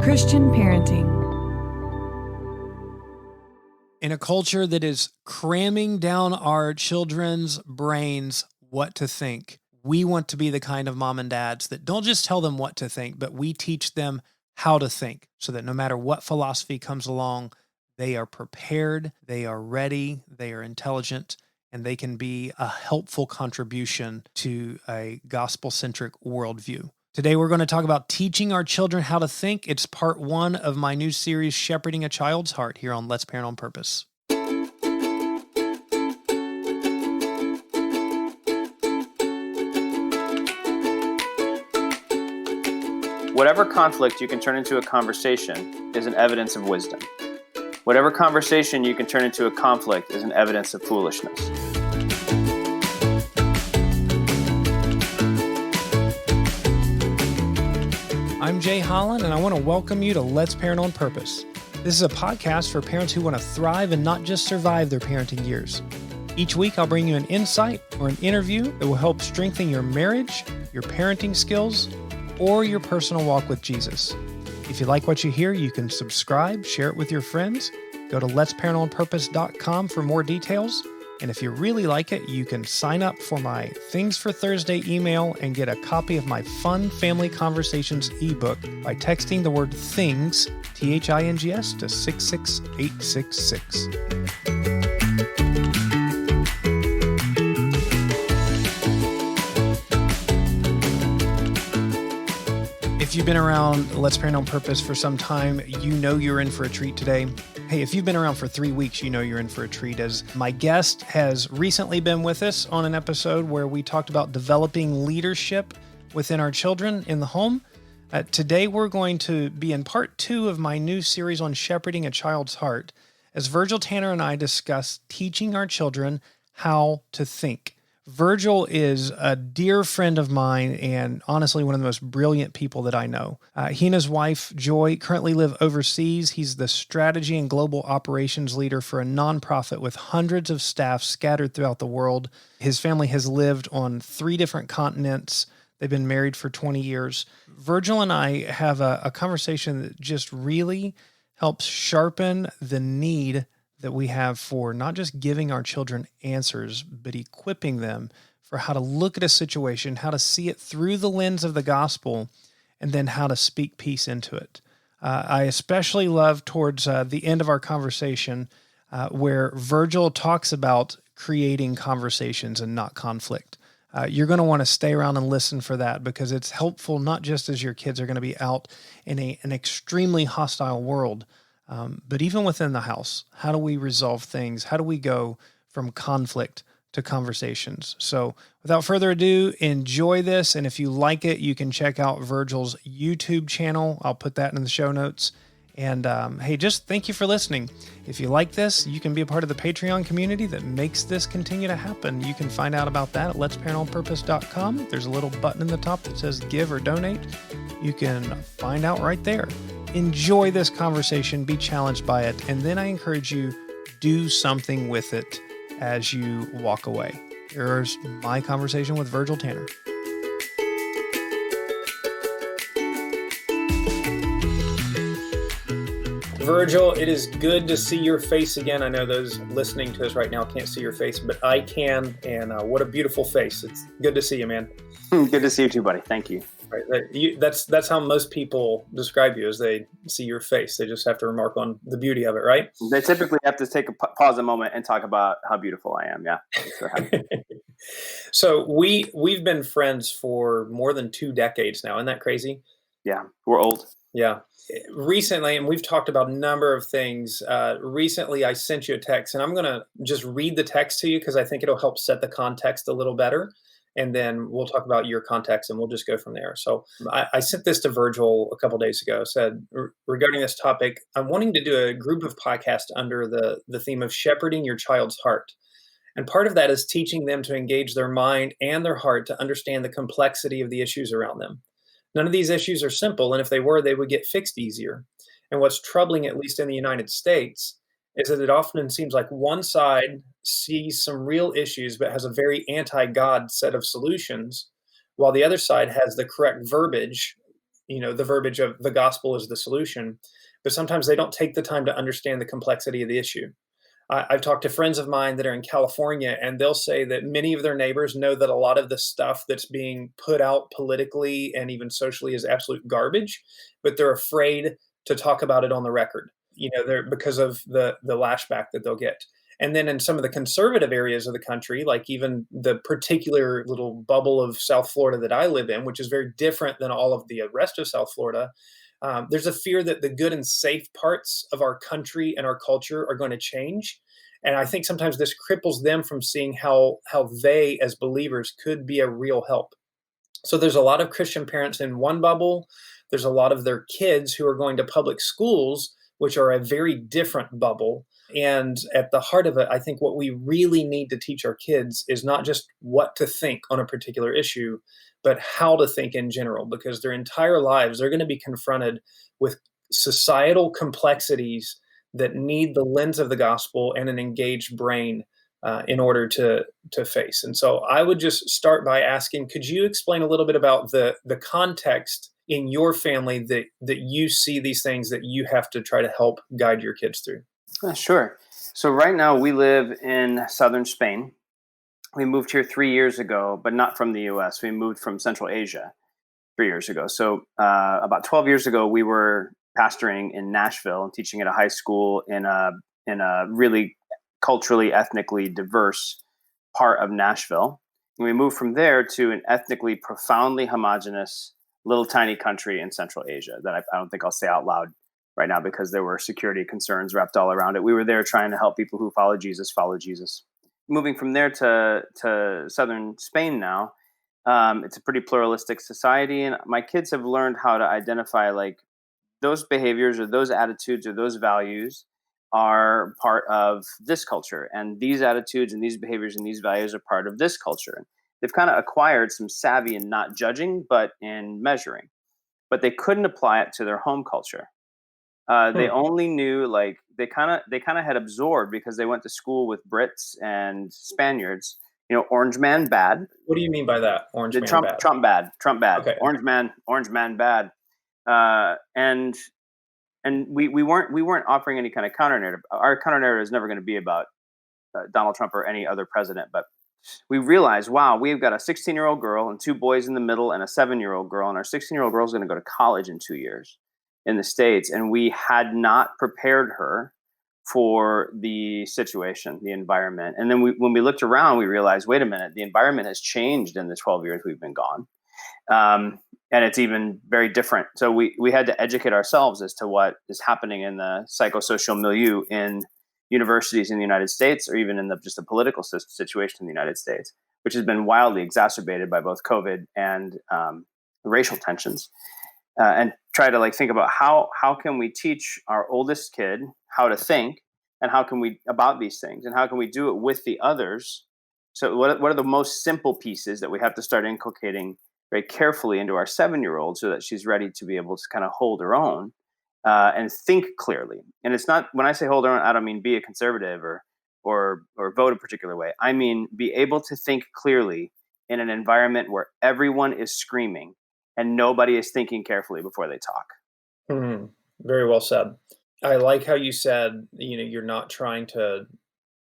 Christian parenting. In a culture that is cramming down our children's brains what to think, we want to be the kind of mom and dads that don't just tell them what to think, but we teach them how to think so that no matter what philosophy comes along, they are prepared, they are ready, they are intelligent, and they can be a helpful contribution to a gospel-centric worldview. Today, we're going to talk about teaching our children how to think. It's part one of my new series, Shepherding a Child's Heart, here on Let's Parent on Purpose. Whatever conflict you can turn into a conversation is an evidence of wisdom. Whatever conversation you can turn into a conflict is an evidence of foolishness. I'm Jay Holland, and I want to welcome you to Let's Parent on Purpose. This is a podcast for parents who want to thrive and not just survive their parenting years. Each week, I'll bring you an insight or an interview that will help strengthen your marriage, your parenting skills, or your personal walk with Jesus. If you like what you hear, you can subscribe, share it with your friends. Go to letsparentonpurpose.com for more details. And if you really like it, you can sign up for my Things for Thursday email and get a copy of my Fun Family Conversations ebook by texting the word THINGS, THINGS, to 66866. If you've been around Let's Parent on Purpose for some time, you know you're in for a treat today. Hey, if you've been around for 3 weeks, you know you're in for a treat, as my guest has recently been with us on an episode where we talked about developing leadership within our children in the home. Today, we're going to be in part 2 of my new series on shepherding a child's heart, as Virgil Tanner and I discuss teaching our children how to think. Virgil is a dear friend of mine and honestly one of the most brilliant people that I know. He and his wife, Joy, currently live overseas. He's the strategy and global operations leader for a nonprofit with hundreds of staff scattered throughout the world. His family has lived on 3 different continents. They've been married for 20 years. Virgil and I have a conversation that just really helps sharpen the need that we have for not just giving our children answers, but equipping them for how to look at a situation, how to see it through the lens of the gospel, and then how to speak peace into it. I especially love towards the end of our conversation where Virgil talks about creating conversations and not conflict. You're going to want to stay around and listen for that because it's helpful not just as your kids are going to be out in an extremely hostile world, but even within the house. How do we resolve things? How do we go from conflict to conversations? So without further ado, enjoy this. And if you like it, you can check out Virgil's YouTube channel. I'll put that in the show notes. And hey, just thank you for listening. If you like this, you can be a part of the Patreon community that makes this continue to happen. You can find out about that at letsparentonpurpose.com. There's a little button in the top that says give or donate. You can find out right there. Enjoy this conversation, be challenged by it, and then I encourage you, do something with it as you walk away. Here's my conversation with Virgil Tanner. Virgil, it is good to see your face again. I know those listening to us right now can't see your face, but I can, and what a beautiful face. It's good to see you, man. Good to see you too, buddy. Thank you. Right. That's how most people describe you, as they see your face. They just have to remark on the beauty of it, right? They typically have to take a pause a moment and talk about how beautiful I am. Yeah. So we've been friends for more than 2 decades now. Isn't that crazy? Yeah, we're old. Yeah. Recently, and we've talked about a number of things. Recently, I sent you a text, and I'm going to just read the text to you because I think it'll help set the context a little better. And then we'll talk about your context and we'll just go from there. So I sent this to Virgil a couple days ago, said, regarding this topic, I'm wanting to do a group of podcasts under the theme of shepherding your child's heart. And part of that is teaching them to engage their mind and their heart to understand the complexity of the issues around them. None of these issues are simple, and if they were, they would get fixed easier. And what's troubling, at least in the United States, is that it often seems like one side sees some real issues but has a very anti-God set of solutions, while the other side has the correct verbiage the verbiage of the gospel is the solution, but sometimes they don't take the time to understand the complexity of the issue. I've talked to friends of mine that are in California, and they'll say that many of their neighbors know that a lot of the stuff that's being put out politically and even socially is absolute garbage, but they're afraid to talk about it on the record. They're because of the lashback that they'll get. And then in some of the conservative areas of the country, like even the particular little bubble of South Florida that I live in, which is very different than all of the rest of South Florida, there's a fear that the good and safe parts of our country and our culture are going to change. And I think sometimes this cripples them from seeing how they, as believers, could be a real help. So there's a lot of Christian parents in one bubble. There's a lot of their kids who are going to public schools, which are a very different bubble. And at the heart of it, I think what we really need to teach our kids is not just what to think on a particular issue, but how to think in general, because their entire lives, they're going to be confronted with societal complexities that need the lens of the gospel and an engaged brain in order to face. And so I would just start by asking, could you explain a little bit about the context in your family that you see these things that you have to try to help guide your kids through? Sure. So right now we live in southern Spain. We moved here 3 years ago, but not from the U.S. We moved from Central Asia 3 years ago. So about 12 years ago, we were pastoring in Nashville and teaching at a high school in a really culturally, ethnically diverse part of Nashville. And we moved from there to an ethnically profoundly homogenous little tiny country in Central Asia that I don't think I'll say out loud right now because there were security concerns wrapped all around it. We were there trying to help people who follow Jesus. Moving from there to southern Spain now, it's a pretty pluralistic society, and my kids have learned how to identify like those behaviors or those attitudes or those values are part of this culture, and these attitudes and these behaviors and these values are part of this culture. They've kind of acquired some savvy in not judging, but in measuring. But they couldn't apply it to their home culture. They only knew like they kind of had absorbed because they went to school with Brits and Spaniards. Orange man bad. What do you mean by that? Orange man bad. Trump bad. Okay. Orange man bad. And we weren't offering any kind of counter narrative. Our counter narrative is never going to be about Donald Trump or any other president, but we realized, wow, we've got a 16-year-old girl and two boys in the middle and a 7-year-old girl, and our 16-year-old girl is going to go to college in 2 years in the States, and we had not prepared her for the situation, the environment. And then when we looked around, we realized, wait a minute, the environment has changed in the 12 years we've been gone. And it's even very different. So we had to educate ourselves as to what is happening in the psychosocial milieu in universities in the United States, or even in just the political situation in the United States, which has been wildly exacerbated by both COVID and racial tensions. And try to think about how can we teach our oldest kid how to think, and how can we about these things, and how can we do it with the others. So what are the most simple pieces that we have to start inculcating very carefully into our 7-year-old so that she's ready to be able to kind of hold her own and think clearly. And it's not, when I say hold her own, I don't mean be a conservative or vote a particular way. I mean be able to think clearly in an environment where everyone is screaming and nobody is thinking carefully before they talk. Very well said. I like how you said, you're not trying to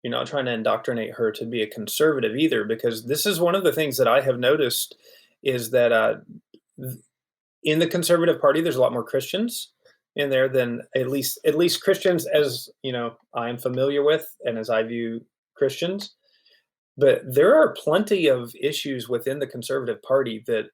indoctrinate her to be a conservative either, because this is one of the things that I have noticed is that in the conservative party, there's a lot more Christians in there than at least Christians as I'm familiar with and as I view Christians. But there are plenty of issues within the conservative party that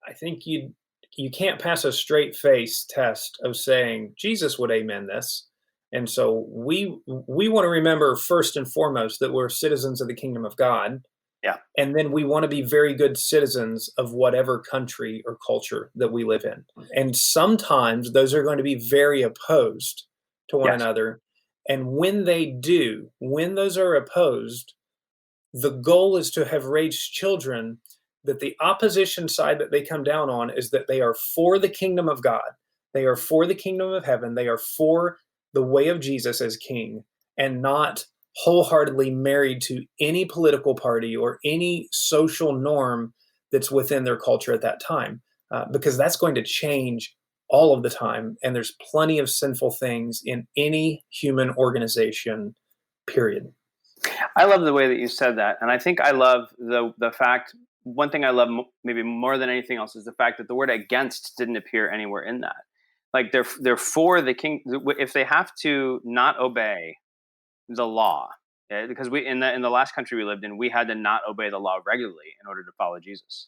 I think you can't pass a straight face test of saying Jesus would amen this. And so we want to remember first and foremost that we're citizens of the kingdom of God. Yeah. And then we want to be very good citizens of whatever country or culture that we live in. And sometimes those are going to be very opposed to one another. And when those are opposed, the goal is to have raised children that the opposition side that they come down on is that they are for the kingdom of God. They are for the kingdom of heaven. They are for the way of Jesus as king, and not wholeheartedly married to any political party or any social norm that's within their culture at that time. because that's going to change all of the time. And there's plenty of sinful things in any human organization, period. I love the way that you said that, and I think I love the fact. One thing I love maybe more than anything else is the fact that the word "against" didn't appear anywhere in that. Like they're for the king. If they have to not obey the law, because we in the last country we lived in, we had to not obey the law regularly in order to follow Jesus.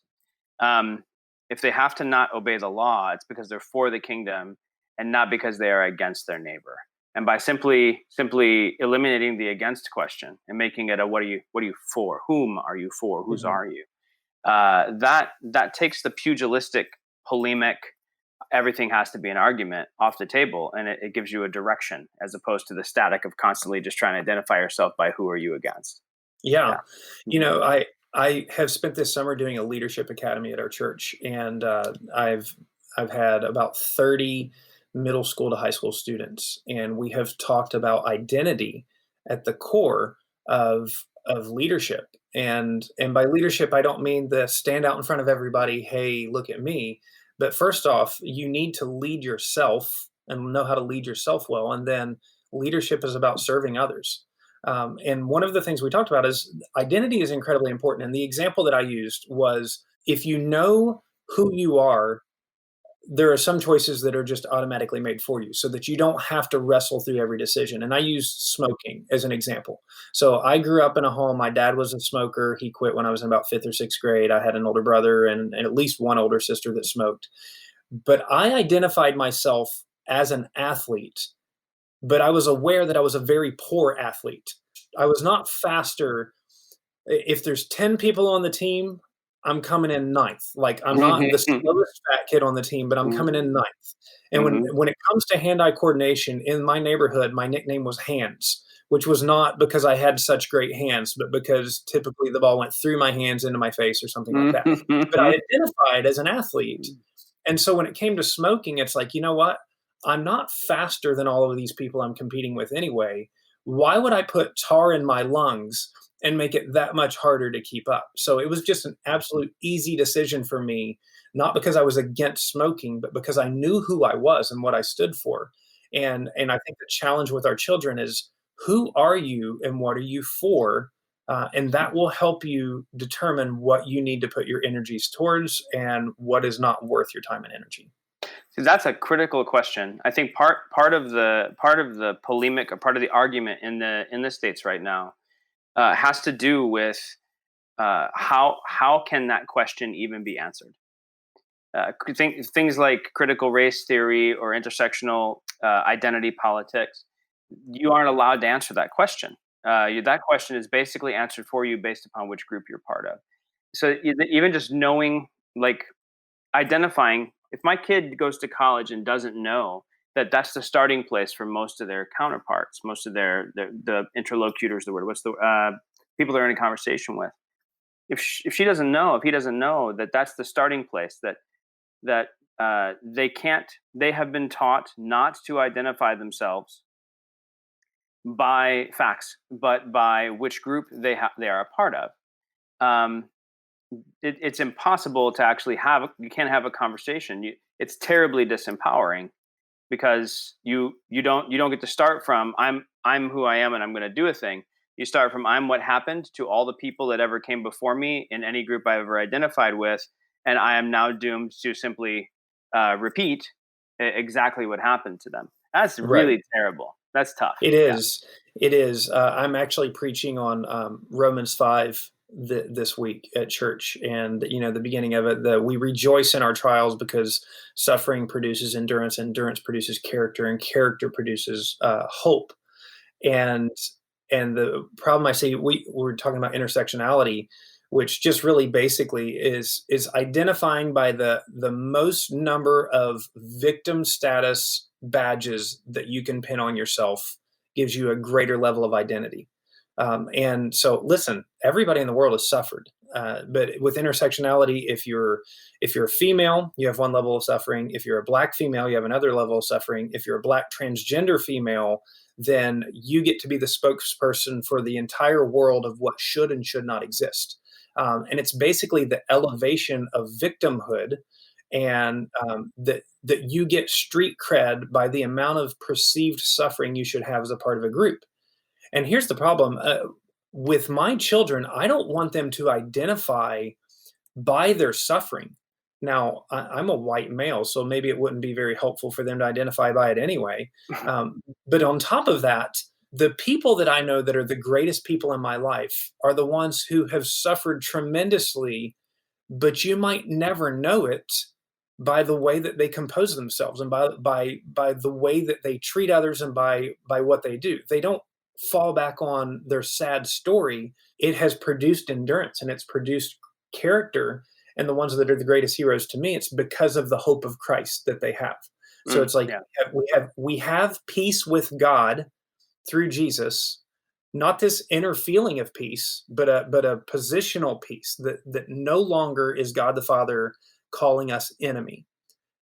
Um, if they have to not obey the law, it's because they're for the kingdom and not because they are against their neighbor. And by simply eliminating the against question and making it a what are you for? Whom are you for? Whose Mhm. are you? That takes the pugilistic polemic. Everything has to be an argument off the table, and it gives you a direction as opposed to the static of constantly just trying to identify yourself by who are you against. Yeah. Yeah. You Mhm. know, I have spent this summer doing a leadership academy at our church, and I've had about 30 middle school to high school students, and we have talked about identity at the core of leadership. And by leadership, I don't mean the stand out in front of everybody, hey, look at me. But first off, you need to lead yourself and know how to lead yourself well. And then leadership is about serving others. And one of the things we talked about is identity is incredibly important. And the example that I used was if you know who you are, there are some choices that are just automatically made for you so that you don't have to wrestle through every decision. And I used smoking as an example. So I grew up in a home, my dad was a smoker. He quit when I was in about fifth or sixth grade. I had an older brother and at least one older sister that smoked. But I identified myself as an athlete, but I was aware that I was a very poor athlete. I was not faster. If there's 10 people on the team, I'm coming in ninth. Like I'm not the slowest fat kid on the team, but I'm coming in ninth. And Mhm. when it comes to hand-eye coordination in my neighborhood, my nickname was Hands, which was not because I had such great hands, but because typically the ball went through my hands into my face or something like that. But I identified as an athlete. And so when it came to smoking, it's like, you know what? I'm not faster than all of these people I'm competing with anyway. Why would I put tar in my lungs and make it that much harder to keep up? So it was just an absolute easy decision for me, not because I was against smoking, but because I knew who I was and what I stood for. And I think the challenge with our children is who are you and what are you for? And that will help you determine what you need to put your energies towards and what is not worth your time and energy. See, that's a critical question. I think part of the polemic or part of the argument in the states right now has to do with how can that question even be answered? Things like critical race theory or intersectional identity politics, you aren't allowed to answer that question. That question is basically answered for you based upon which group you're part of. So even just knowing, like identifying, if my kid goes to college and doesn't know that that's the starting place for most of their counterparts, most of the interlocutors, the word, what's the people they're in a conversation with. If she doesn't know, if he doesn't know that that's the starting place, that they have been taught not to identify themselves by facts, but by which group they are a part of. Um, it's impossible to actually you can't have a conversation. It's terribly disempowering because you don't get to start from I'm who I am and I'm going to do a thing. You start from I'm what happened to all the people that ever came before me in any group I've ever identified with, and I am now doomed to simply repeat exactly what happened to them. That's Right. really terrible. That's tough. It Yeah. is. It is. I'm actually preaching on Romans 5 this week at church. And, you know, the beginning of it, that we rejoice in our trials because suffering produces endurance, endurance produces character, and character produces hope. And and the problem I see, we're talking about intersectionality, which just really basically is identifying by the most number of victim status badges that you can pin on yourself gives you a greater level of identity. And so, listen, everybody in the world has suffered, but with intersectionality, if you're a female, you have one level of suffering. If you're a black female, you have another level of suffering. If you're a black transgender female, then you get to be the spokesperson for the entire world of what should and should not exist. And it's basically the elevation of victimhood and that you get street cred by the amount of perceived suffering you should have as a part of a group. And here's the problem. With my children, I don't want them to identify by their suffering. Now, I'm a white male, so maybe it wouldn't be very helpful for them to identify by it anyway. But on top of that, the people that I know that are the greatest people in my life are the ones who have suffered tremendously, but you might never know it by the way that they compose themselves and by the way that they treat others and by what they do. They don't fall back on their sad story. It has produced endurance and it's produced character. And the ones that are the greatest heroes to me, it's because of the hope of Christ that they have. So it's like Yeah. we have peace with God through Jesus, not this inner feeling of peace, but a positional peace that no longer is God the Father calling us enemy.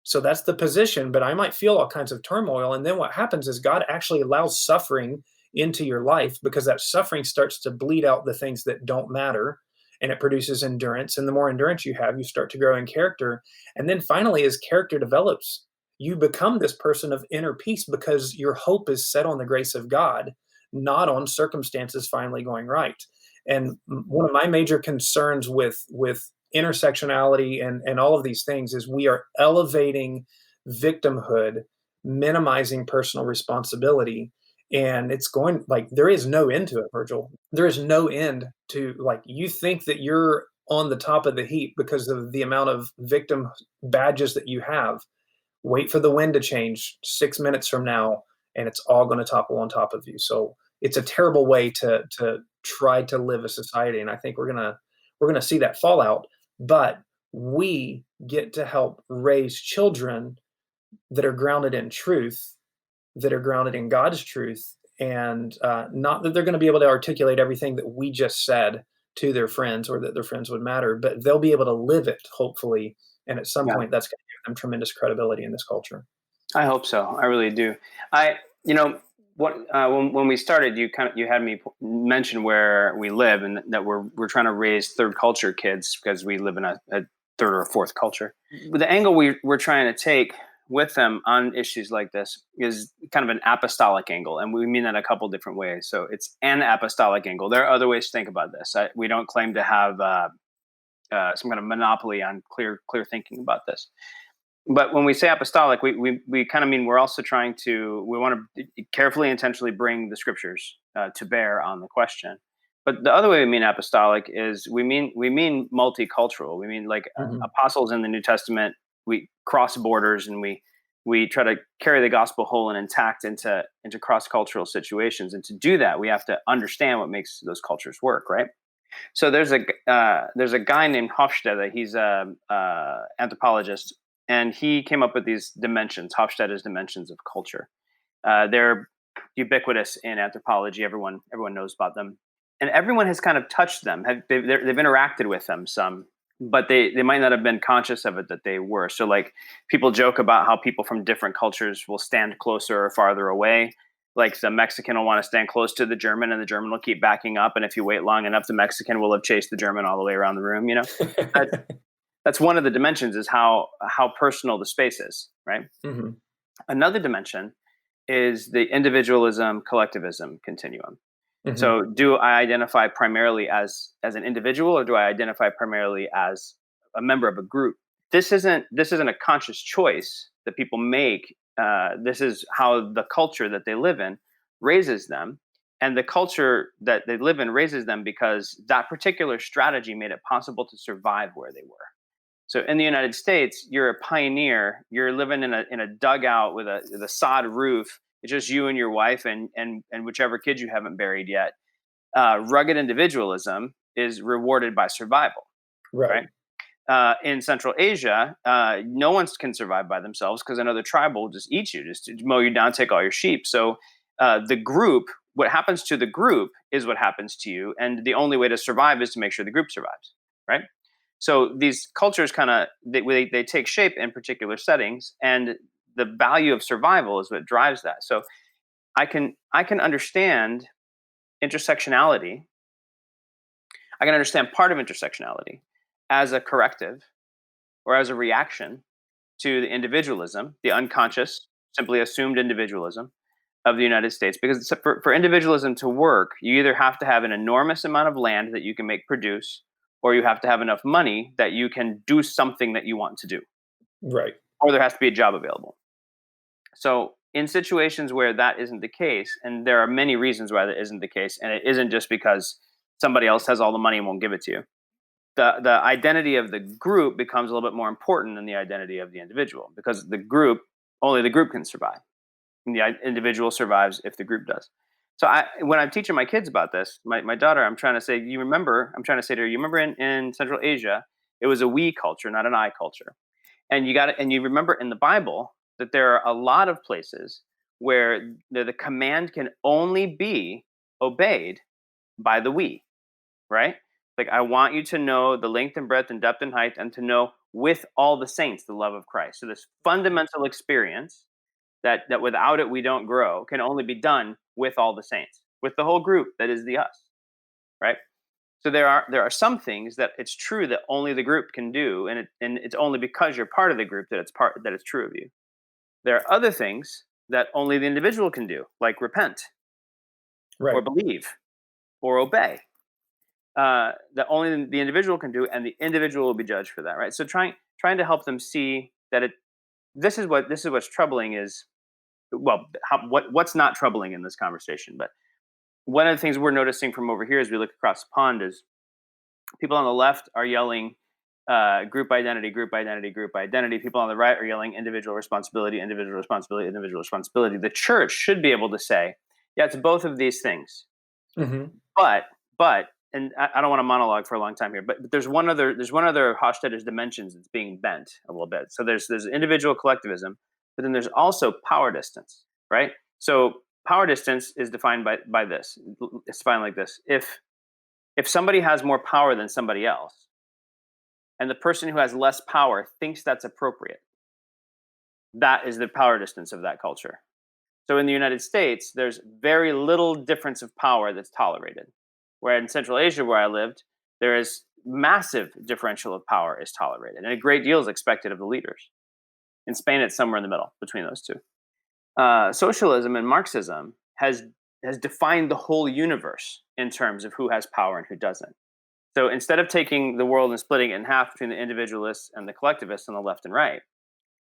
So that's the position, but I might feel all kinds of turmoil. And then what happens is God actually allows suffering into your life because that suffering starts to bleed out the things that don't matter, and it produces endurance. And the more endurance you have, you start to grow in character. And then finally, as character develops, you become this person of inner peace because your hope is set on the grace of God, not on circumstances finally going right. And one of my major concerns with intersectionality and all of these things is we are elevating victimhood, minimizing personal responsibility. And it's going like there is no end to it, Virgil. There is no end to like you think that you're on the top of the heap because of the amount of victim badges that you have. Wait for the wind to change 6 minutes from now, and it's all going to topple on top of you. So it's a terrible way to try to live a society, and I think we're gonna see that fallout. But we get to help raise children that are grounded in truth, that are grounded in God's truth, and not that they're going to be able to articulate everything that we just said to their friends or that their friends would matter, but they'll be able to live it, hopefully. And at some Yeah. point, that's going to give them tremendous credibility in this culture. I hope so. I really do. What when we started, you had me mention where we live and that we're trying to raise third culture kids because we live in a third or fourth culture. The angle we're trying to take with them on issues like this is kind of an apostolic angle, and we mean that a couple different ways. So it's an apostolic angle. There are other ways to think about this. We don't claim to have some kind of monopoly on clear thinking about this. But when we say apostolic, we kind of mean we want to carefully, intentionally bring the scriptures to bear on the question. But the other way we mean apostolic is we mean multicultural. We mean like apostles in the New Testament. We cross borders and we try to carry the gospel whole and intact into cross cultural situations. And to do that, we have to understand what makes those cultures work, right? So there's a guy named Hofstede. He's a anthropologist. And he came up with these dimensions, Hofstede's dimensions of culture. They're ubiquitous in anthropology. Everyone knows about them. And everyone has kind of touched them. They've interacted with them some, but they might not have been conscious of it that they were. So like people joke about how people from different cultures will stand closer or farther away. Like the Mexican will want to stand close to the German and the German will keep backing up. And if you wait long enough, the Mexican will have chased the German all the way around the room, That's one of the dimensions is how personal the space is, right? Mm-hmm. Another dimension is the individualism collectivism continuum. Mm-hmm. So do I identify primarily as an individual or do I identify primarily as a member of a group? This isn't a conscious choice that people make. This is how the culture that they live in raises them. And the culture that they live in raises them because that particular strategy made it possible to survive where they were. So in the United States, you're a pioneer. You're living in a dugout with a sod roof. It's just you and your wife and whichever kids you haven't buried yet. Rugged individualism is rewarded by survival, right? In Central Asia, no one can survive by themselves because another tribe will just eat you, just mow you down, take all your sheep. So what happens to the group is what happens to you. And the only way to survive is to make sure the group survives, right? So these cultures kind of they take shape in particular settings, and the value of survival is what drives that. So I can understand intersectionality. I can understand part of intersectionality as a corrective or as a reaction to the individualism, the unconscious, simply assumed individualism of the United States. Because for individualism to work, you either have to have an enormous amount of land that you can make produce, or you have to have enough money that you can do something that you want to do, Right. or there has to be a job available. So in situations where that isn't the case, and there are many reasons why that isn't the case, and it isn't just because somebody else has all the money and won't give it to you. The identity of the group becomes a little bit more important than the identity of the individual, because only the group can survive. And the individual survives if the group does. So when I'm teaching my kids about this, my daughter, I'm trying to say to her, you remember in Central Asia, it was a we culture, not an I culture. And you remember in the Bible that there are a lot of places where the command can only be obeyed by the we, right? Like, I want you to know the length and breadth and depth and height, and to know with all the saints the love of Christ. So this fundamental experience that without it we don't grow can only be done with all the saints, with the whole group that is the us, right? So there are some things that it's true that only the group can do, and it's only because you're part of the group that it's true of you. There are other things that only the individual can do, like repent, Right. or believe, or obey. That only the individual can do, and the individual will be judged for that, right? So trying to help them see that this is what's troubling is, well, what's not troubling in this conversation. But one of the things we're noticing from over here as we look across the pond is people on the left are yelling group identity, group identity, group identity. People on the right are yelling individual responsibility, individual responsibility, individual responsibility. The church should be able to say, yeah, it's both of these things. Mm-hmm. But and I don't want to monologue for a long time here, but there's one other Hofstadter's dimensions that's being bent a little bit. So there's individual collectivism, but then there's also power distance, right? So power distance is defined by this. It's defined like this: if somebody has more power than somebody else, and the person who has less power thinks that's appropriate, that is the power distance of that culture. So in the United States, there's very little difference of power that's tolerated. Where in Central Asia, where I lived, there is massive differential of power is tolerated, and a great deal is expected of the leaders. In Spain, it's somewhere in the middle between those two. Socialism and Marxism has defined the whole universe in terms of who has power and who doesn't. So instead of taking the world and splitting it in half between the individualists and the collectivists on the left and right,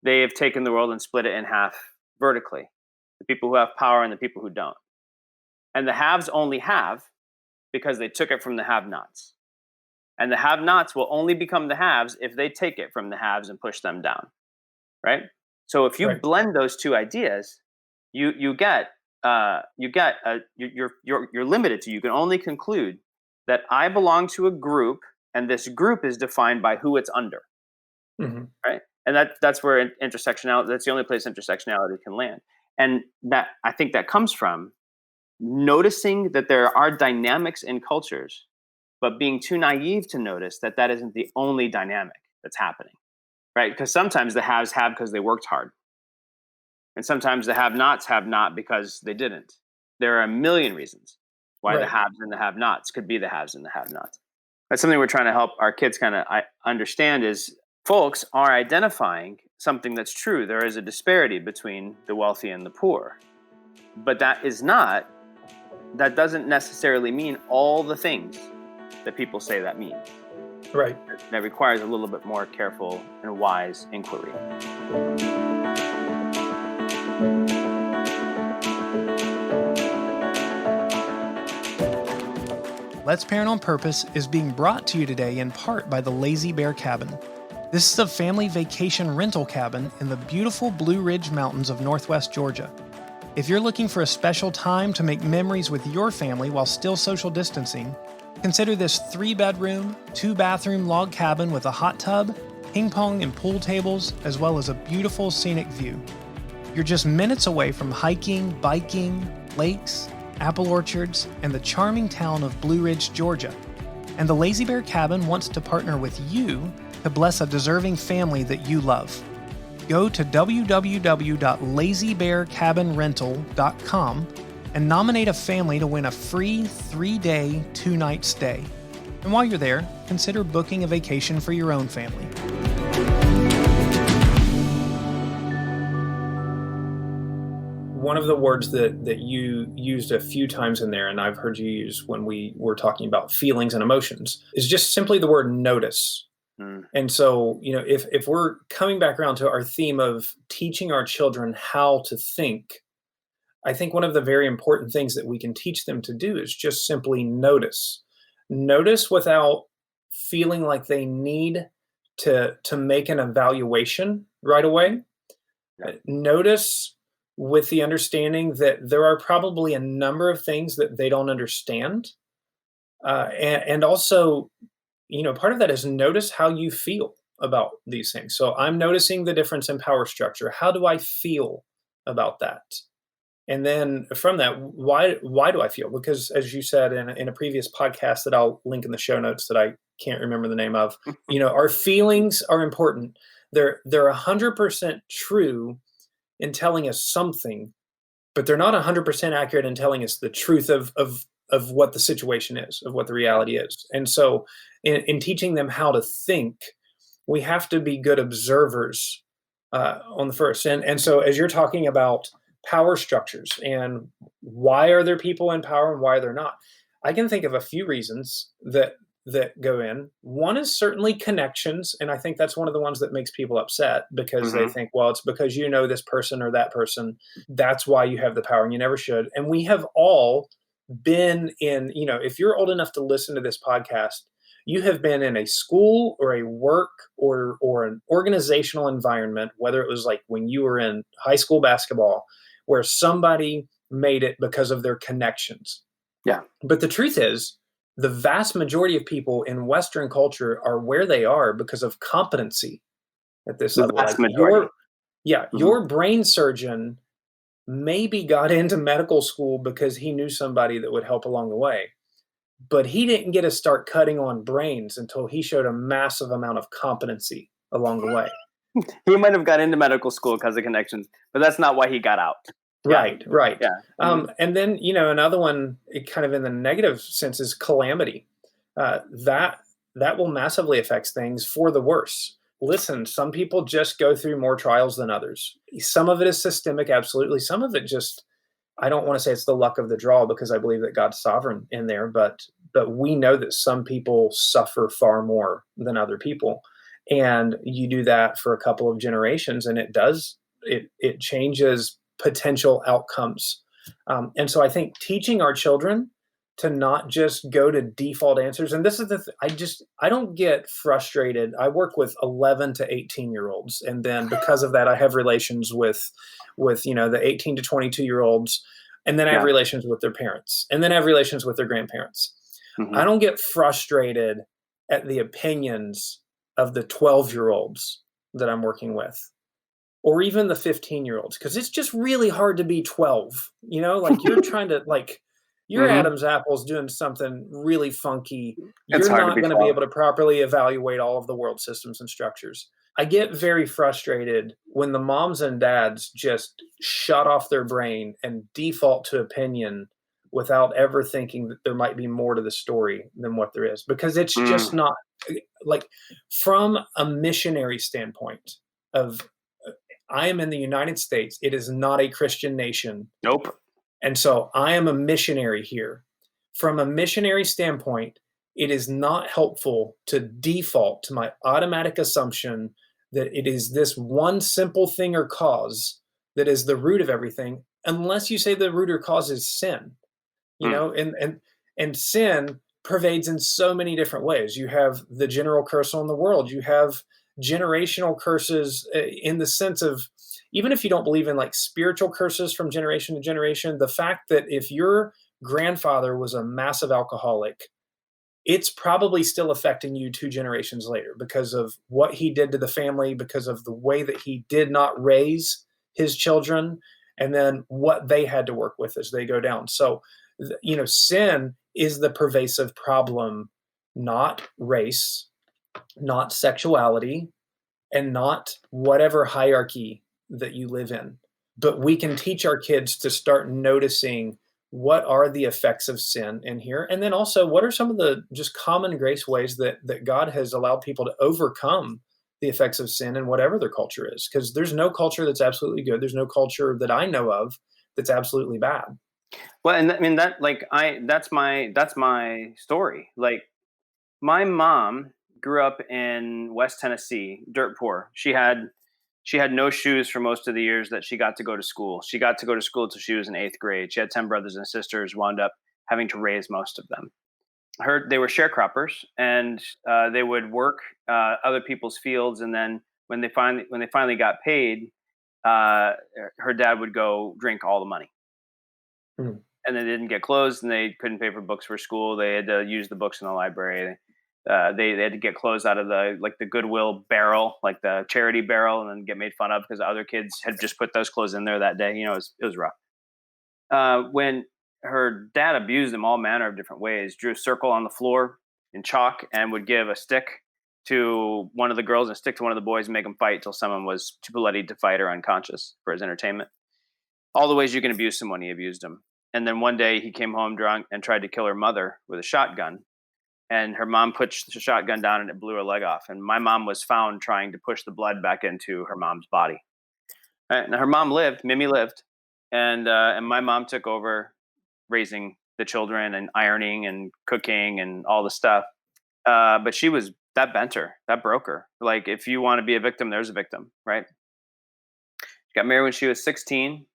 they have taken the world and split it in half vertically. The people who have power and the people who don't. And the haves only have because they took it from the have-nots. And the have-nots will only become the haves if they take it from the haves and push them down, right? So if you blend those two ideas, you're limited to, you can only conclude that I belong to a group, and this group is defined by who it's under, right? And that's where intersectionality, that's the only place intersectionality can land. And that, I think that comes from noticing that there are dynamics in cultures, but being too naive to notice that that isn't the only dynamic that's happening, right? Because sometimes the haves have because they worked hard. And sometimes the have-nots have not because they didn't. There are a million reasons why the haves and the have-nots could be the haves and the have-nots. That's something we're trying to help our kids kind of understand is folks are identifying something that's true. There is a disparity between the wealthy and the poor. But that doesn't necessarily mean all the things that people say that means. Right. That requires a little bit more careful and wise inquiry. Let's Parent on Purpose is being brought to you today in part by the Lazy Bear Cabin. This is a family vacation rental cabin in the beautiful Blue Ridge Mountains of Northwest Georgia. If you're looking for a special time to make memories with your family while still social distancing, consider this 3-bedroom, 2-bathroom log cabin with a hot tub, ping pong and pool tables, as well as a beautiful scenic view. You're just minutes away from hiking, biking, lakes, apple orchards, and the charming town of Blue Ridge, Georgia. And the Lazy Bear Cabin wants to partner with you to bless a deserving family that you love. Go to www.lazybearcabinrental.com and nominate a family to win a free 3-day, 2-night stay. And while you're there, consider booking a vacation for your own family. one of the words that you used a few times in there, and I've heard you use when we were talking about feelings and emotions, is just simply the word notice. And so, if we're coming back around to our theme of teaching our children how to think, I think one of the very important things that we can teach them to do is just simply notice. Notice without feeling like they need to make an evaluation right away. Notice with the understanding that there are probably a number of things that they don't understand. And also, part of that is notice how you feel about these things. So I'm noticing the difference in power structure. How do I feel about that? And then from that, why do I feel? Because as you said in a previous podcast that I'll link in the show notes that I can't remember the name of, our feelings are important. They're 100% true in telling us something, but they're not 100% accurate in telling us the truth of what the situation is, of what the reality is. And so in teaching them how to think, we have to be good observers on the first. And so as you're talking about power structures and why are there people in power and why they're not, I can think of a few reasons that go in. One is certainly connections, and I think that's one of the ones that makes people upset because they think, well, it's because you know this person or that person, that's why you have the power, and you never should. And we have all been in, if you're old enough to listen to this podcast, you have been in a school or a work or an organizational environment, whether it was like when you were in high school basketball, where somebody made it because of their connections. Yeah. But the truth is, the vast majority of people in Western culture are where they are because of competency at this level. Vast majority. Your brain surgeon maybe got into medical school because he knew somebody that would help along the way. But he didn't get to start cutting on brains until he showed a massive amount of competency along the way. He might have got into medical school because of connections, but that's not why he got out. Right. Yeah. And then, another one, kind of in the negative sense, is calamity. That will massively affect things for the worse. Listen, some people just go through more trials than others. Some of it is systemic, absolutely. Some of it just, I don't want to say it's the luck of the draw because I believe that God's sovereign in there, but we know that some people suffer far more than other people. And you do that for a couple of generations and it changes potential outcomes. And so I think teaching our children to not just go to default answers. And this is I don't get frustrated. I work with 11 to 18-year-olds. And then because of that, I have relations with the 18 to 22-year-olds. And then I have relations with their parents. And then I have relations with their grandparents. I don't get frustrated at the opinions of the 12-year-olds that I'm working with, or even the 15-year-olds, because it's just really hard to be 12. You're trying to your Adam's apple's doing something really funky. You're not going to be able to properly evaluate all of the world systems and structures. I get very frustrated when the moms and dads just shut off their brain and default to opinion without ever thinking that there might be more to the story than what there is, because it's just not from a missionary standpoint of I am in the United States. It is not a Christian nation. Nope. And so I am a missionary here. From a missionary standpoint, it is not helpful to default to my automatic assumption that it is this one simple thing or cause that is the root of everything, unless you say the root or cause is sin. And sin pervades in so many different ways. You have the general curse on the world. You have generational curses in the sense of, even if you don't believe in spiritual curses from generation to generation, the fact that if your grandfather was a massive alcoholic, it's probably still affecting you 2 generations later because of what he did to the family, because of the way that he did not raise his children, and then what they had to work with as they go down. So, sin is the pervasive problem, not race, not sexuality, and not whatever hierarchy that you live in. But we can teach our kids to start noticing what are the effects of sin in here. And then also, what are some of the just common grace ways that God has allowed people to overcome the effects of sin in whatever their culture is? Because there's no culture that's absolutely good. There's no culture that I know of that's absolutely bad. Well, and I mean that's my story. Like my mom grew up in West Tennessee, dirt poor. She had no shoes for most of the years that she got to go to school. She got to go to school till she was in 8th grade. She had 10 brothers and sisters, wound up having to raise most of them. They were sharecroppers, and they would work other people's fields, and then when they finally got paid, uh, her dad would go drink all the money, Mm. and they didn't get clothes, and they couldn't pay for books for school. They had to use the books in the library. They had to get clothes out of the Goodwill barrel, like the charity barrel, and then get made fun of because other kids had just put those clothes in there that day. It was rough. When her dad abused them all manner of different ways, drew a circle on the floor in chalk and would give a stick to one of the girls and a stick to one of the boys and make them fight till someone was too bloodied to fight or unconscious for his entertainment. All the ways you can abuse someone, he abused them. And then one day he came home drunk and tried to kill her mother with a shotgun. And her mom put the shotgun down and it blew her leg off. And my mom was found trying to push the blood back into her mom's body. And her mom lived, Mimi lived, and my mom took over raising the children and ironing and cooking and all the stuff. But that bent her, that broke her. Like, if you want to be a victim, there's a victim, right? She got married when she was 16.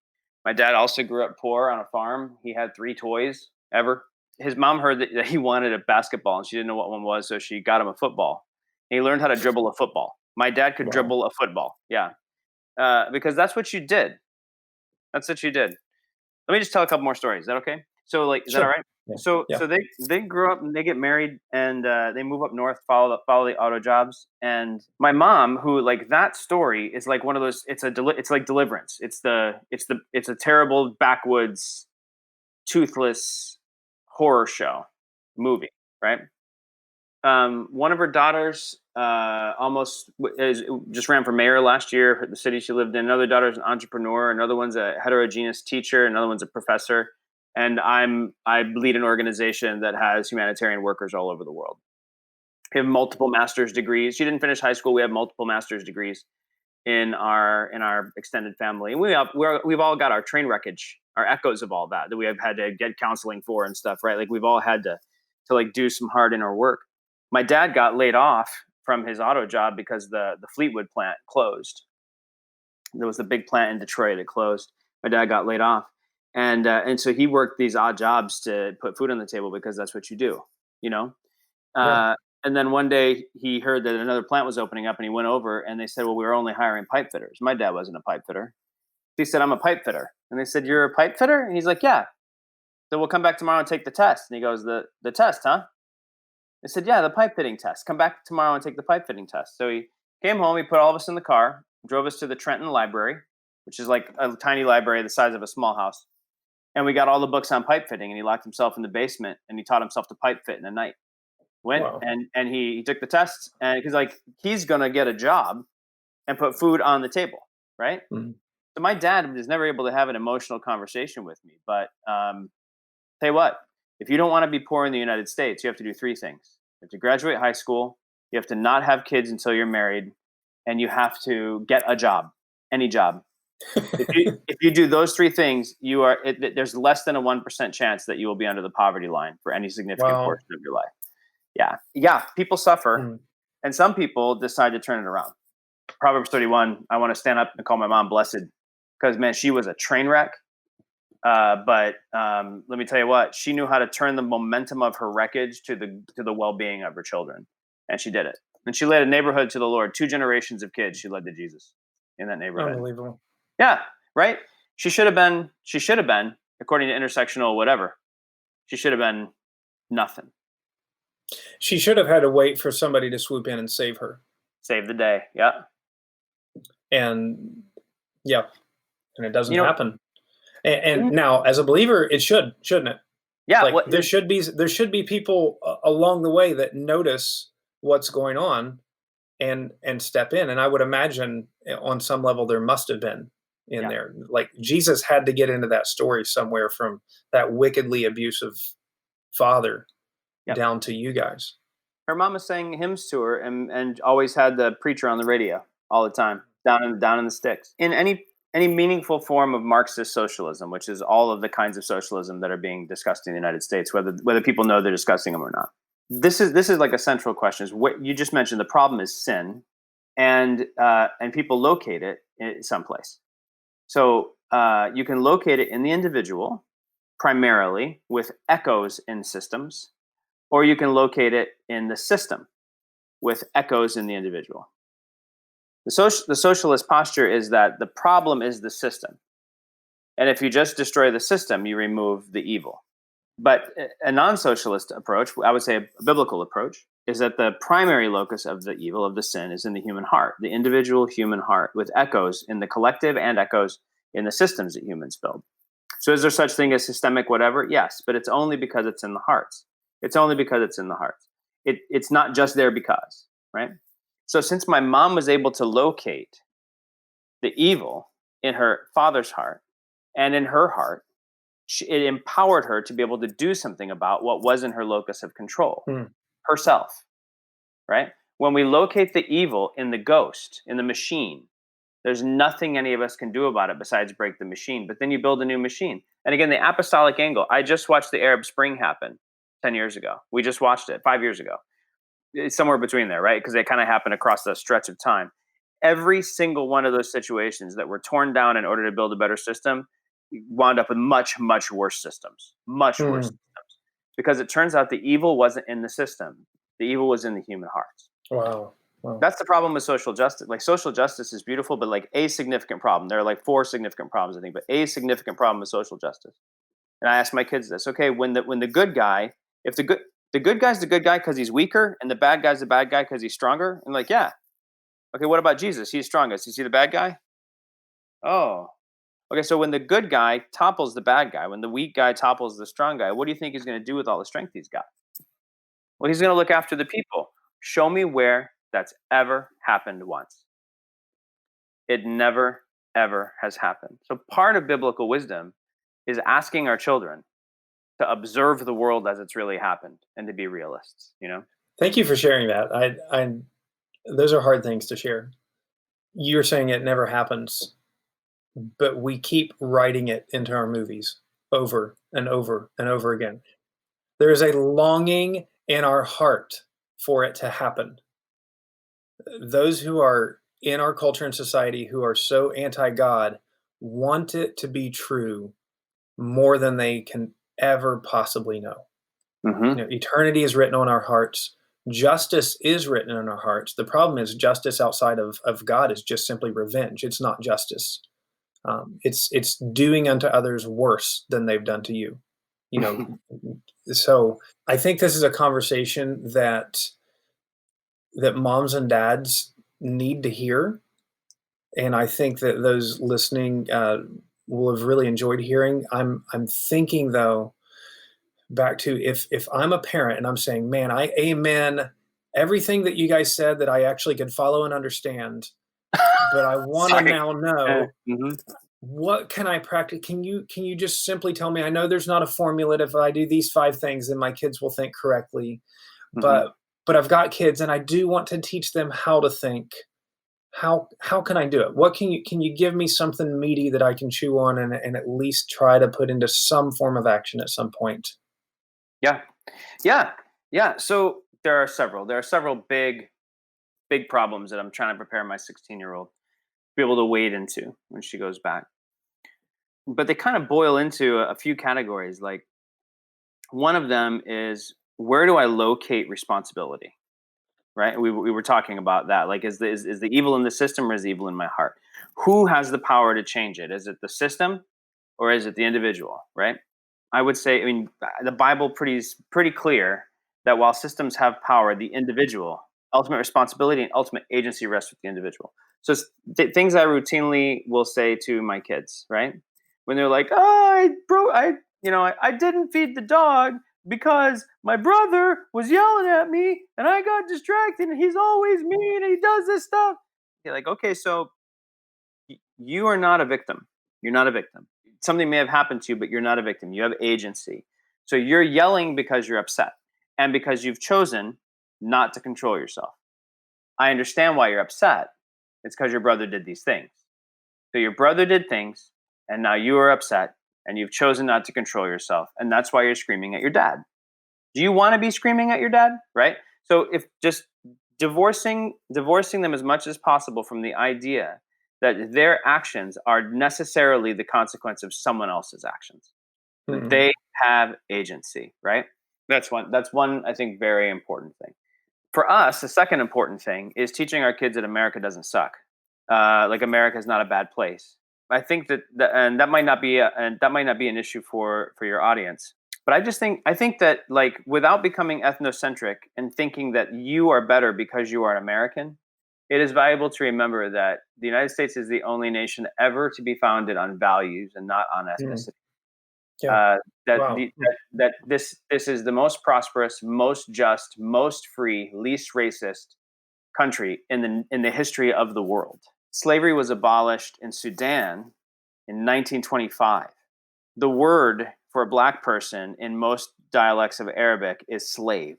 My dad also grew up poor on a farm. He had 3 toys ever. His mom heard that he wanted a basketball and she didn't know what one was, so she got him a football. And he learned how to dribble a football. My dad could Wow. dribble a football. Yeah. Because that's what you did. That's what you did. Let me just tell a couple more stories. Is that okay? So, like, is that all right? Yeah. So, Yeah. so they grew up and they get married and they move up north, follow the auto jobs. And my mom, who, like, that story is like one of those. It's like Deliverance. It's a terrible backwoods, toothless horror show movie, right? One of her daughters just ran for mayor last year. The city she lived in. Another daughter's an entrepreneur. Another one's a heterogeneous teacher. Another one's a professor. And I lead an organization that has humanitarian workers all over the world. We have multiple master's degrees. She didn't finish high school. We have multiple master's degrees in our extended family, and we've all got our train wreckage, our echoes of all that we have had to get counseling for and stuff, right? Like, we've all had to like do some hard inner work. My dad got laid off from his auto job because the Fleetwood plant closed. There was a big plant in Detroit that closed. My dad got laid off, and so he worked these odd jobs to put food on the table because that's what you do, you know. Yeah. And then one day he heard that another plant was opening up, and he went over and they said, well, we were only hiring pipe fitters. My dad wasn't a pipe fitter. He said, I'm a pipe fitter. And they said, you're a pipe fitter? And he's like, yeah. So we'll come back tomorrow and take the test. And he goes, the test, huh? I said, yeah, the pipe fitting test. Come back tomorrow and take the pipe fitting test. So he came home, he put all of us in the car, drove us to the Trenton Library, which is like a tiny library the size of a small house. And we got all the books on pipe fitting, and he locked himself in the basement and he taught himself to pipe fit in a night. Went Wow. and he took the test, and he's gonna get a job and put food on the table, right? Mm-hmm. So my dad was never able to have an emotional conversation with me. But tell you what, if you don't want to be poor in the United States, you have to do 3 things. You have to graduate high school, you have to not have kids until you're married, and you have to get a job, any job. If you do those 3 things, there's less than a 1% chance that you will be under the poverty line for any significant Wow. portion of your life. Yeah, people suffer, Mm. and some people decide to turn it around. Proverbs 31, I want to stand up and call my mom blessed, because, man, she was a train wreck. But let me tell you what, she knew how to turn the momentum of her wreckage to the well-being of her children, and she did it. And she led a neighborhood to the Lord. 2 generations of kids she led to Jesus in that neighborhood. Unbelievable. Yeah, right? She should have been, according to intersectional whatever, she should have been nothing. She should have had to wait for somebody to swoop in and save her. Save the day. Yeah. And yeah, and it doesn't You know- happen. And now, as a believer, it shouldn't it? Yeah. Like, there should be people along the way that notice what's going on and step in. And I would imagine on some level there must have been in there. Like, Jesus had to get into that story somewhere, from that wickedly abusive father down to you guys. Her mama sang hymns to her and always had the preacher on the radio all the time, down in the sticks. In any meaningful form of Marxist socialism, which is all of the kinds of socialism that are being discussed in the United States, whether people know they're discussing them or not. This is like a central question. Is what you just mentioned. The problem is sin, and people locate it in someplace. So you can locate it in the individual, primarily with echoes in systems, or you can locate it in the system with echoes in the individual. The socialist posture is that the problem is the system. And if you just destroy the system, you remove the evil. But a non-socialist approach, I would say a biblical approach, is that the primary locus of the evil, of the sin, is in the human heart, the individual human heart, with echoes in the collective and echoes in the systems that humans build. So is there such thing as systemic whatever? Yes, but it's only because it's in the hearts. It's only because it's in the hearts. It's not just there because, right? So since my mom was able to locate the evil in her father's heart and in her heart, it empowered her to be able to do something about what was in her locus of control, herself, right? When we locate the evil in the ghost, in the machine, there's nothing any of us can do about it besides break the machine. But then you build a new machine. And again, the apostolic angle. I just watched the Arab Spring happen 10 years ago. We just watched it 5 years ago. It's somewhere between there, right? Because it kind of happened across a stretch of time. Every single one of those situations that were torn down in order to build a better system wound up with much, much worse systems. Much worse systems. Because it turns out the evil wasn't in the system. The evil was in the human hearts. Wow. That's the problem with social justice. Like, social justice is beautiful, but like a significant problem. There are like 4 significant problems, I think, but a significant problem with social justice. And I ask my kids this: okay, when the good guy, if the good guy's the good guy because he's weaker, and the bad guy's the bad guy because he's stronger, and like, yeah, okay, what about Jesus? He's strongest. Is he the bad guy? Oh, okay. So when the good guy topples the bad guy, when the weak guy topples the strong guy, what do you think he's going to do with all the strength he's got? Well, he's going to look after the people. Show me where that's ever happened once. It never, ever has happened. So part of biblical wisdom is asking our children to observe the world as it's really happened and to be realists, you know? Thank you for sharing that. I those are hard things to share. You're saying it never happens, but we keep writing it into our movies over and over and over again. There is a longing in our heart for it to happen. Those who are in our culture and society who are so anti-God want it to be true more than they can ever possibly know. Eternity is written on our hearts. Justice is written in our hearts. The problem is justice outside of God is just simply revenge. It's not justice. It's doing unto others worse than they've done to you. So I think this is a conversation that moms and dads need to hear. And I think that those listening will have really enjoyed hearing. I'm thinking, though, back to if I'm a parent and I'm saying, man, I amen everything that you guys said that I actually could follow and understand, but I want to now know what can I practice? Can you just simply tell me? I know there's not a formula. If I do these 5 things, then my kids will think correctly. But I've got kids, and I do want to teach them how to think. How can I do it? What can you give me something meaty that I can chew on and at least try to put into some form of action at some point? Yeah. So there are several big problems that I'm trying to prepare my 16-year-old to be able to wade into when she goes back. But they kind of boil into a few categories. Like, one of them is, where do I locate responsibility? Right? We were talking about that. Like, is the evil in the system, or is the evil in my heart? Who has the power to change it? Is it the system, or is it the individual? Right? I would say, I mean, the Bible pretty clear that while systems have power, the individual, ultimate responsibility and ultimate agency rests with the individual. So things I routinely will say to my kids, right? When they're like, I didn't feed the dog because my brother was yelling at me and I got distracted and he's always mean and he does this stuff. You're like, okay, so you are not a victim. You're not a victim. Something may have happened to you, but you're not a victim. You have agency. So you're yelling because you're upset and because you've chosen not to control yourself. I understand why you're upset. It's because your brother did these things. So your brother did things, and now you are upset, and you've chosen not to control yourself, and that's why you're screaming at your dad. Do you want to be screaming at your dad? Right? So if just divorcing them as much as possible from the idea that their actions are necessarily the consequence of someone else's actions. That Mm-mm. they have agency, right? That's one I think very important thing. For us, the second important thing is teaching our kids that America doesn't suck. Like America is not a bad place. I think and that might not be an issue for your audience. But I think that, like, without becoming ethnocentric and thinking that you are better because you are an American, it is valuable to remember that the United States is the only nation ever to be founded on values and not on Mm. ethnicity. Yeah. Uh, Wow. that this is the most prosperous, most just, most free, least racist country in the history of the world. Slavery was abolished in Sudan in 1925. The word for a black person in most dialects of Arabic is slave.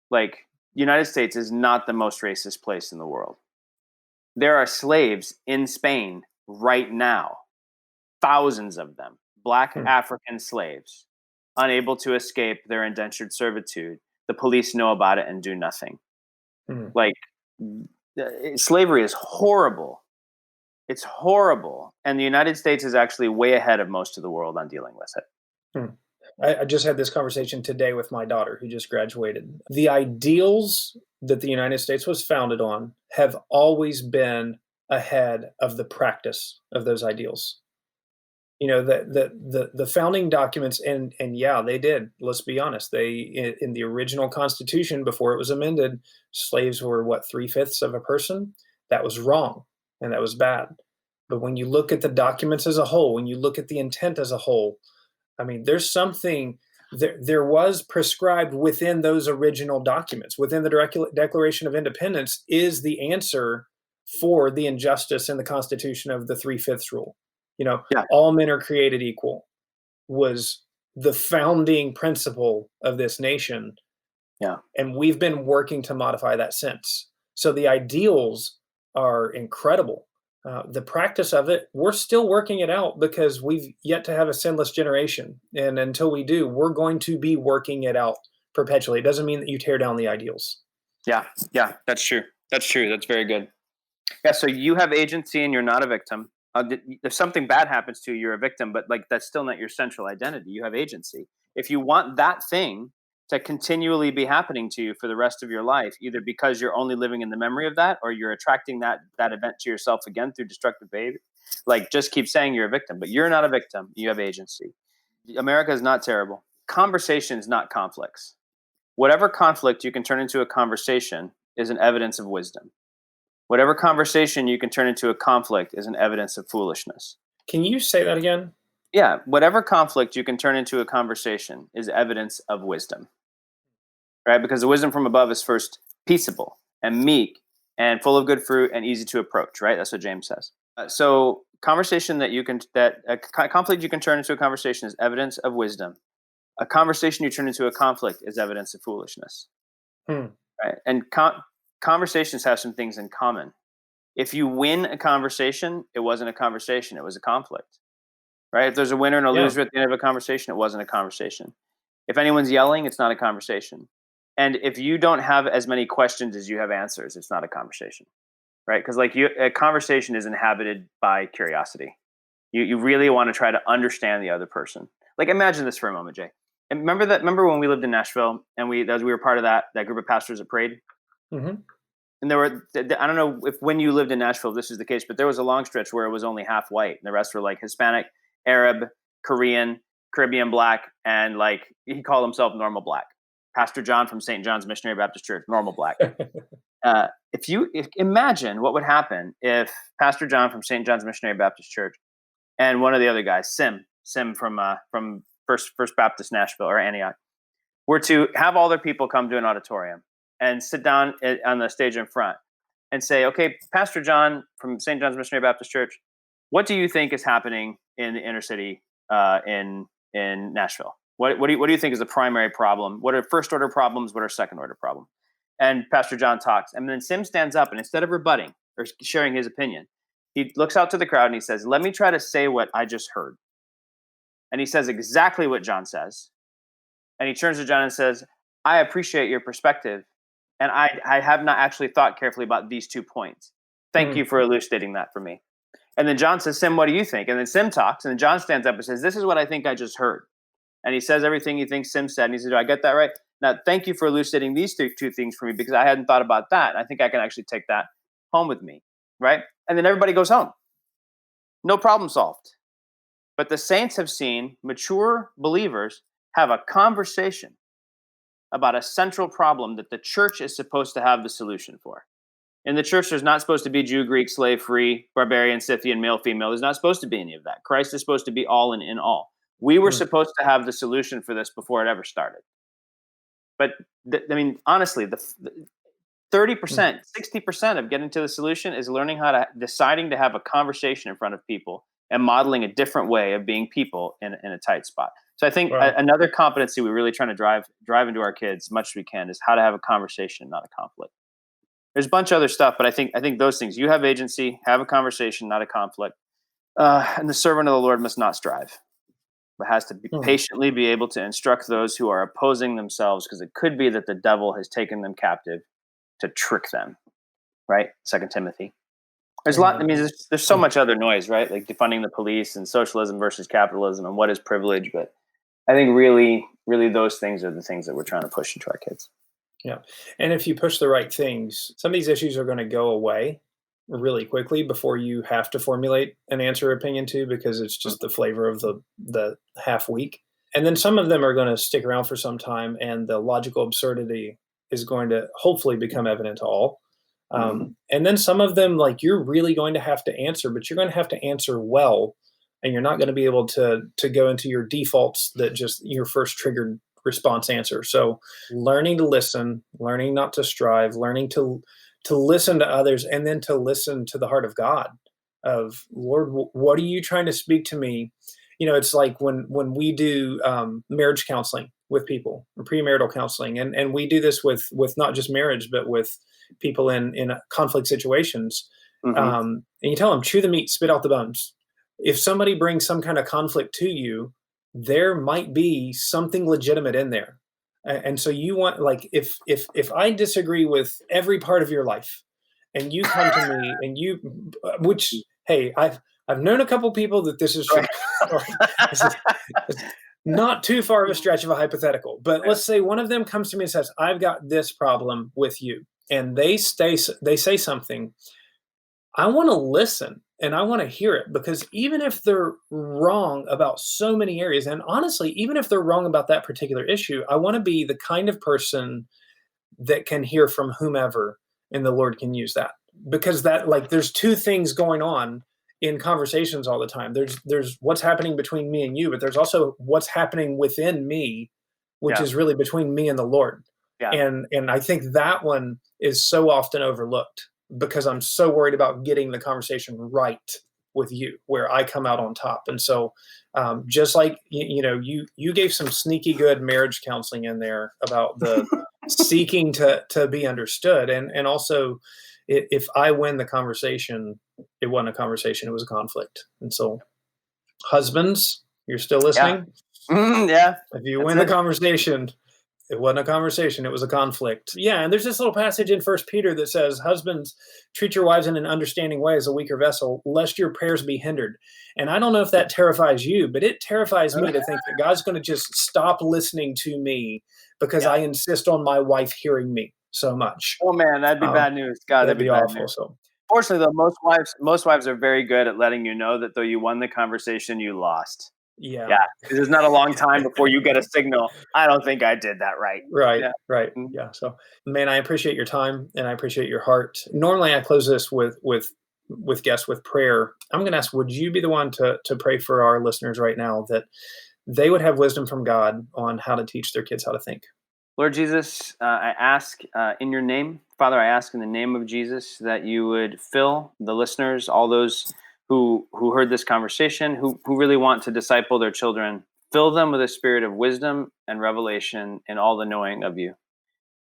Like, United States is not the most racist place in the world. There are slaves in Spain right now, thousands of them, black Mm. African slaves, unable to escape their indentured servitude. The police know about it and do nothing. Mm. Like, slavery is horrible. It's horrible. And the United States is actually way ahead of most of the world on dealing with it. Mm. I just had this conversation today with my daughter who just graduated. The ideals that the United States was founded on have always been ahead of the practice of those ideals. You know, the founding documents, and yeah, they did. Let's be honest. In the original Constitution, before it was amended, slaves were what, 3/5 of a person. That was wrong, and that was bad. But when you look at the documents as a whole, when you look at the intent as a whole, I mean, there's something there was prescribed within those original documents, within the Declaration of Independence, is the answer for the injustice in the Constitution of the 3/5 rule. You know, Yeah. all men are created equal was the founding principle of this nation, Yeah. and we've been working to modify that since. So the ideals are incredible. The practice of it, we're still working it out because we've yet to have a sinless generation. And until we do, we're going to be working it out perpetually. It doesn't mean that you tear down the ideals. Yeah. Yeah. That's true. That's true. That's very good. Yeah. So you have agency and you're not a victim. If something bad happens to you, you're a victim, but, like, that's still not your central identity. You have agency. If you want that thing to continually be happening to you for the rest of your life, either because you're only living in the memory of that, or you're attracting that event to yourself again through destructive behavior, like, just keep saying you're a victim. But you're not a victim. You have agency. America is not terrible. Conversations, not conflicts. Whatever conflict you can turn into a conversation is an evidence of wisdom. Whatever conversation you can turn into a conflict is an evidence of foolishness. Can you say that again? Yeah, whatever conflict you can turn into a conversation is evidence of wisdom, right? Because the wisdom from above is first peaceable and meek and full of good fruit and easy to approach, right? That's what James says. So conflict you can turn into a conversation is evidence of wisdom. A conversation you turn into a conflict is evidence of foolishness, Hmm. right? And conversations have some things in common. If you win a conversation, it wasn't a conversation, it was a conflict, right? If there's a winner and a Yeah. loser at the end of a conversation, it wasn't a conversation. If anyone's yelling, it's not a conversation. And if you don't have as many questions as you have answers, it's not a conversation, right? Because, like, a conversation is inhabited by curiosity. You really want to try to understand the other person. Like, imagine this for a moment, Jay. And remember when we lived in Nashville and we were part of that group of pastors that prayed? Hmm. And there were, I don't know if when you lived in Nashville this is the case, but there was a long stretch where it was only half white and the rest were, like, Hispanic, Arab, Korean, Caribbean black, and, like, he called himself normal black. Pastor John from St. John's Missionary Baptist Church, normal black. If imagine what would happen if Pastor John from St. John's Missionary Baptist Church and one of the other guys, Sim from First Baptist Nashville or Antioch, were to have all their people come to an auditorium and sit down on the stage in front and say, okay, Pastor John from St. John's Missionary Baptist Church, what do you think is happening in the inner city in Nashville? What do you think is the primary problem? What are first order problems? What are second order problems? And Pastor John talks. And then Sim stands up and instead of rebutting or sharing his opinion, He looks out to the crowd and he says, let me try to say what I just heard. And he says exactly what John says. And he turns to John and says, I appreciate your perspective. And I have not actually thought carefully about these 2 points. Thank you for elucidating that for me. And then John says, Sim, what do you think? And then Sim talks, and then John stands up and says, this is what I think I just heard. And he says everything he thinks Sim said. And he said, do I get that right? Now, thank you for elucidating these two things for me, because I hadn't thought about that. I think I can actually take that home with me, right? And then everybody goes home. No problem solved. But the saints have seen mature believers have a conversation about a central problem that the church is supposed to have the solution for. In the church, there's not supposed to be Jew, Greek, slave, free, barbarian, Scythian, male, female. There's not supposed to be any of that. Christ is supposed to be all and in all. We were supposed to have the solution for this before it ever started. But honestly, the 30%, 60% of getting to the solution is deciding to have a conversation in front of people and modeling a different way of being people in a tight spot. So I think another competency we're really trying to drive into our kids as much as we can is how to have a conversation, not a conflict. There's a bunch of other stuff, but I think those things, you have agency, have a conversation, not a conflict. And the servant of the Lord must not strive, but has to patiently be able to instruct those who are opposing themselves, because it could be that the devil has taken them captive to trick them, right? 2 Timothy. There's a lot. There's so much other noise, right? Like defunding the police and socialism versus capitalism and what is privilege. But I think really, really those things are the things that we're trying to push into our kids. Yeah. And if you push the right things, some of these issues are going to go away really quickly before you have to formulate an answer or opinion to, because it's just the flavor of the half week. And then some of them are going to stick around for some time, and the logical absurdity is going to hopefully become evident to all. And then some of them, like, you're really going to have to answer, but you're going to have to answer well, and you're not going to be able to go into your defaults that just your first triggered response answer. So learning to listen, learning not to strive, learning to listen to others, and then to listen to the heart of God of, Lord, what are you trying to speak to me? It's like when we do marriage counseling with people, or premarital counseling, and we do this with not just marriage, but with people in conflict situations. And you tell them, chew the meat, spit out the bones. If somebody brings some kind of conflict to you, there might be something legitimate in there. And so you want, like, if I disagree with every part of your life, and you come to me and which, hey, I've known a couple people that this is true. It's not too far of a stretch of a hypothetical, but let's say one of them comes to me and says, I've got this problem with you. And they say something. I want to listen and I want to hear it, because even if they're wrong about so many areas, and honestly, even if they're wrong about that particular issue, I want to be the kind of person that can hear from whomever, and the Lord can use that. Because there's two things going on in conversations all the time. There's what's happening between me and you, but there's also what's happening within me, which is really between me and the Lord. Yeah. And I think that one is so often overlooked, because I'm so worried about getting the conversation right with you, where I come out on top. And so just like, you gave some sneaky good marriage counseling in there about the seeking to be understood. And also, if I win the conversation, it wasn't a conversation, it was a conflict. And so, husbands, you're still listening? Yeah. If you win the conversation, it wasn't a conversation, it was a conflict. Yeah, and there's this little passage in 1 Peter that says, husbands, treat your wives in an understanding way as a weaker vessel, lest your prayers be hindered. And I don't know if that terrifies you, but it terrifies me to think that God's going to just stop listening to me because I insist on my wife hearing me so much. Oh man, that'd be bad news. God, that'd be awful. So, fortunately, though, most wives are very good at letting you know that though you won the conversation, you lost. Yeah. Because there's not a long time before you get a signal. I don't think I did that right. Right. Yeah. So, man, I appreciate your time and I appreciate your heart. Normally, I close this with guests with prayer. I'm going to ask, would you be the one to pray for our listeners right now, that they would have wisdom from God on how to teach their kids how to think? Lord Jesus, I ask in your name, Father, I ask in the name of Jesus that you would fill the listeners, all those who heard this conversation, who really want to disciple their children, fill them with a spirit of wisdom and revelation in all the knowing of you.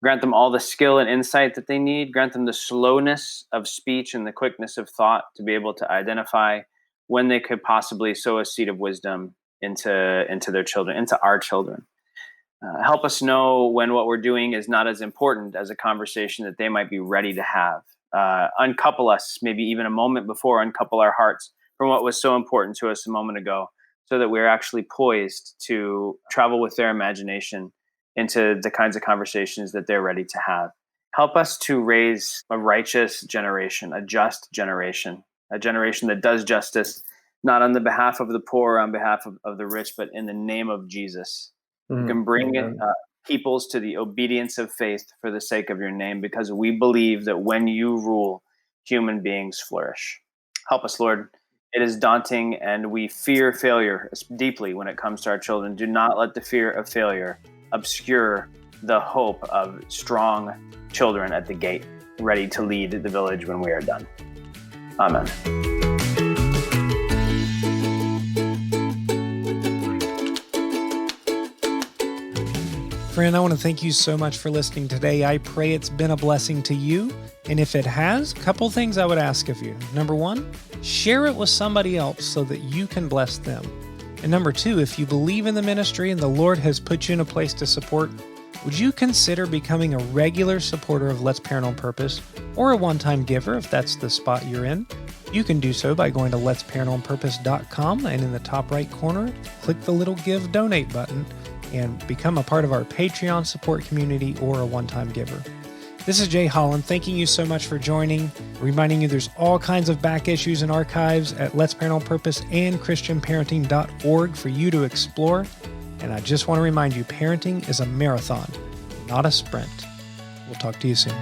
Grant them all the skill and insight that they need. Grant them the slowness of speech and the quickness of thought to be able to identify when they could possibly sow a seed of wisdom into their children, into our children. Help us know when what we're doing is not as important as a conversation that they might be ready to have. Uncouple us, maybe even a moment before, uncouple our hearts from what was so important to us a moment ago, so that we're actually poised to travel with their imagination into the kinds of conversations that they're ready to have. Help us to raise a righteous generation, a just generation, a generation that does justice, not on the behalf of the poor, or on behalf of the rich, but in the name of Jesus. You can bring peoples to the obedience of faith for the sake of your name, because we believe that when you rule, human beings flourish. Help us, Lord. It is daunting, and we fear failure deeply when it comes to our children. Do not let the fear of failure obscure the hope of strong children at the gate, ready to lead the village when we are done. Amen. Friend, I want to thank you so much for listening today. I pray it's been a blessing to you. And if it has, a couple things I would ask of you. Number one, share it with somebody else so that you can bless them. And number two, if you believe in the ministry and the Lord has put you in a place to support, would you consider becoming a regular supporter of Let's Parent on Purpose, or a one-time giver if that's the spot you're in? You can do so by going to letsparentonpurpose.com, and in the top right corner, click the little Give Donate button and become a part of our Patreon support community or a one-time giver. This is Jay Holland, thanking you so much for joining, reminding you there's all kinds of back issues and archives at Let's Parent on Purpose and ChristianParenting.org for you to explore. And I just want to remind you, parenting is a marathon, not a sprint. We'll talk to you soon.